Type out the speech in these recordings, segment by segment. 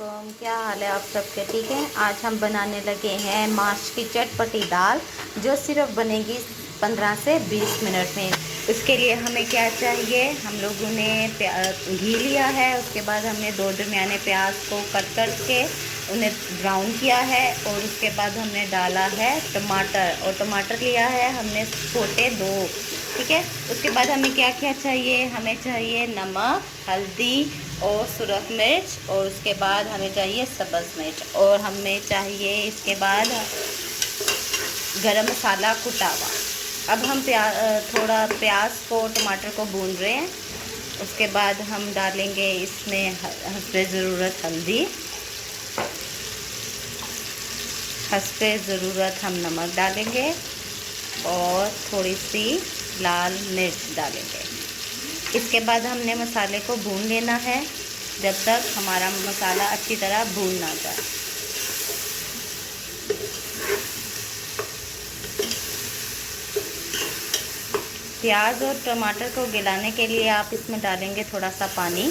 वालेकुम, क्या हाल है आप सबके? ठीक है। आज हम बनाने लगे हैं माश की चटपटी दाल, जो सिर्फ बनेगी 15 से 20 मिनट में। उसके लिए हमें क्या चाहिए? हम लोगों ने घी लिया है, उसके बाद हमने 2 दरमियाने प्याज को कट करके उन्हें ब्राउन किया है, और उसके बाद हमने डाला है टमाटर, और टमाटर लिया है हमने छोटे 2। ठीक है। उसके बाद हमें क्या क्या चाहिए? हमें चाहिए नमक, हल्दी और सुरख मिर्च, और उसके बाद हमें चाहिए सब्ज़ मिर्च, और हमें चाहिए इसके बाद गरम मसाला कुटा हुआ। अब हम थोड़ा प्याज को टमाटर को भून रहे हैं। उसके बाद हम डालेंगे इसमें हस्बे ज़रूरत हल्दी, हस्बे ज़रूरत हम नमक डालेंगे, और थोड़ी सी लाल मिर्च डालेंगे। इसके बाद हमने मसाले को भून लेना है जब तक हमारा मसाला अच्छी तरह भून ना जाए। प्याज और टमाटर को गलाने के लिए आप इसमें डालेंगे थोड़ा सा पानी।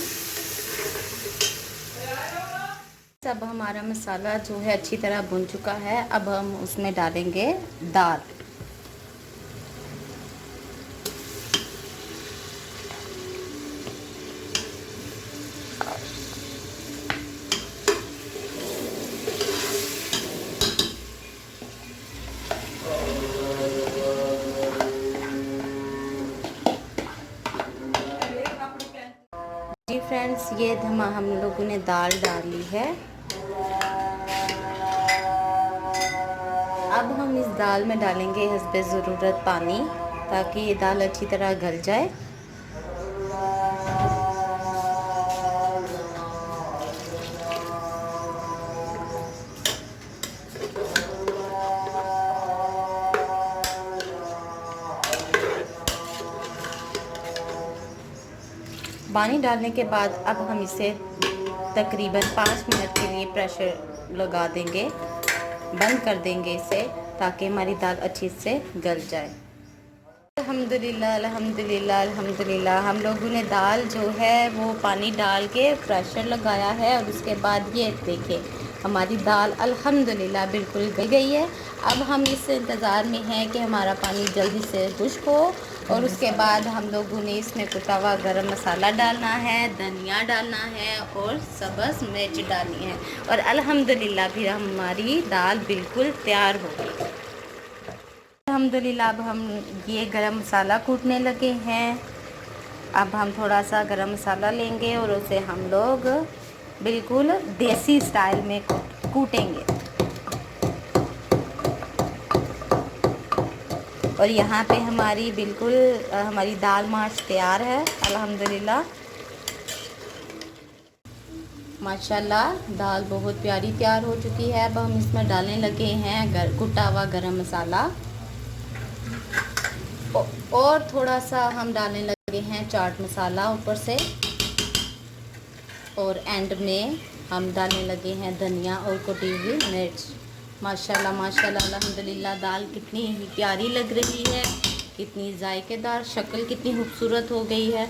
अब हमारा मसाला जो है अच्छी तरह भुन चुका है। अब हम उसमें डालेंगे दाल। जी फ्रेंड्स, ये हम लोगों ने दाल डाली है। अब हम इस दाल में डालेंगे हस्बे ज़रूरत पानी, ताकि ये दाल अच्छी तरह गल जाए। पानी डालने के बाद अब हम इसे तकरीबन 5 मिनट के लिए प्रेशर लगा देंगे, बंद कर देंगे इसे, ताकि हमारी दाल अच्छी से गल जाए। अल्हम्दुलिल्लाह अल्हम्दुलिल्लाह अल्हम्दुलिल्लाह, हम लोगों ने दाल जो है वो पानी डाल के प्रेशर लगाया है, और उसके बाद ये देखिए हमारी दाल अल्हम्दुलिल्लाह बिल्कुल गल गई है। अब हम इस इंतज़ार में हैं कि हमारा पानी जल्दी से खुश्क हो, और उसके बाद हम लोगों ने इसमें कुटा हुआ गरम मसाला डालना है, धनिया डालना है, और सब्ज़ मिर्च डालनी है, और अल्हम्दुलिल्लाह फिर हमारी दाल बिल्कुल तैयार हो गई। अल्हम्दुलिल्लाह अब हम ये गरम मसाला कूटने लगे हैं। अब हम थोड़ा सा गरम मसाला लेंगे और उसे हम लोग बिल्कुल देसी स्टाइल में कूटेंगे। और यहाँ पे हमारी बिल्कुल हमारी दाल माश तैयार है अल्हम्दुलिल्लाह। माशाल्लाह दाल बहुत प्यारी तैयार हो चुकी है। अब हम इसमें डालने लगे हैं कुटा हुआ गरम मसाला, और थोड़ा सा हम डालने लगे हैं चाट मसाला ऊपर से, और एंड में हम डालने लगे हैं धनिया और कुटी हुई मिर्च। माशाल्लाह माशाल्लाह अल्हम्दुलिल्लाह, दाल कितनी प्यारी लग रही है, कितनी जायकेदार, शक्ल कितनी खूबसूरत हो गई है।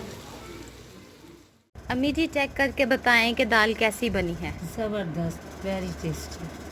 अम्मी जी चेक करके बताएं कि दाल कैसी बनी है। ज़बरदस्त, वेरी टेस्टी।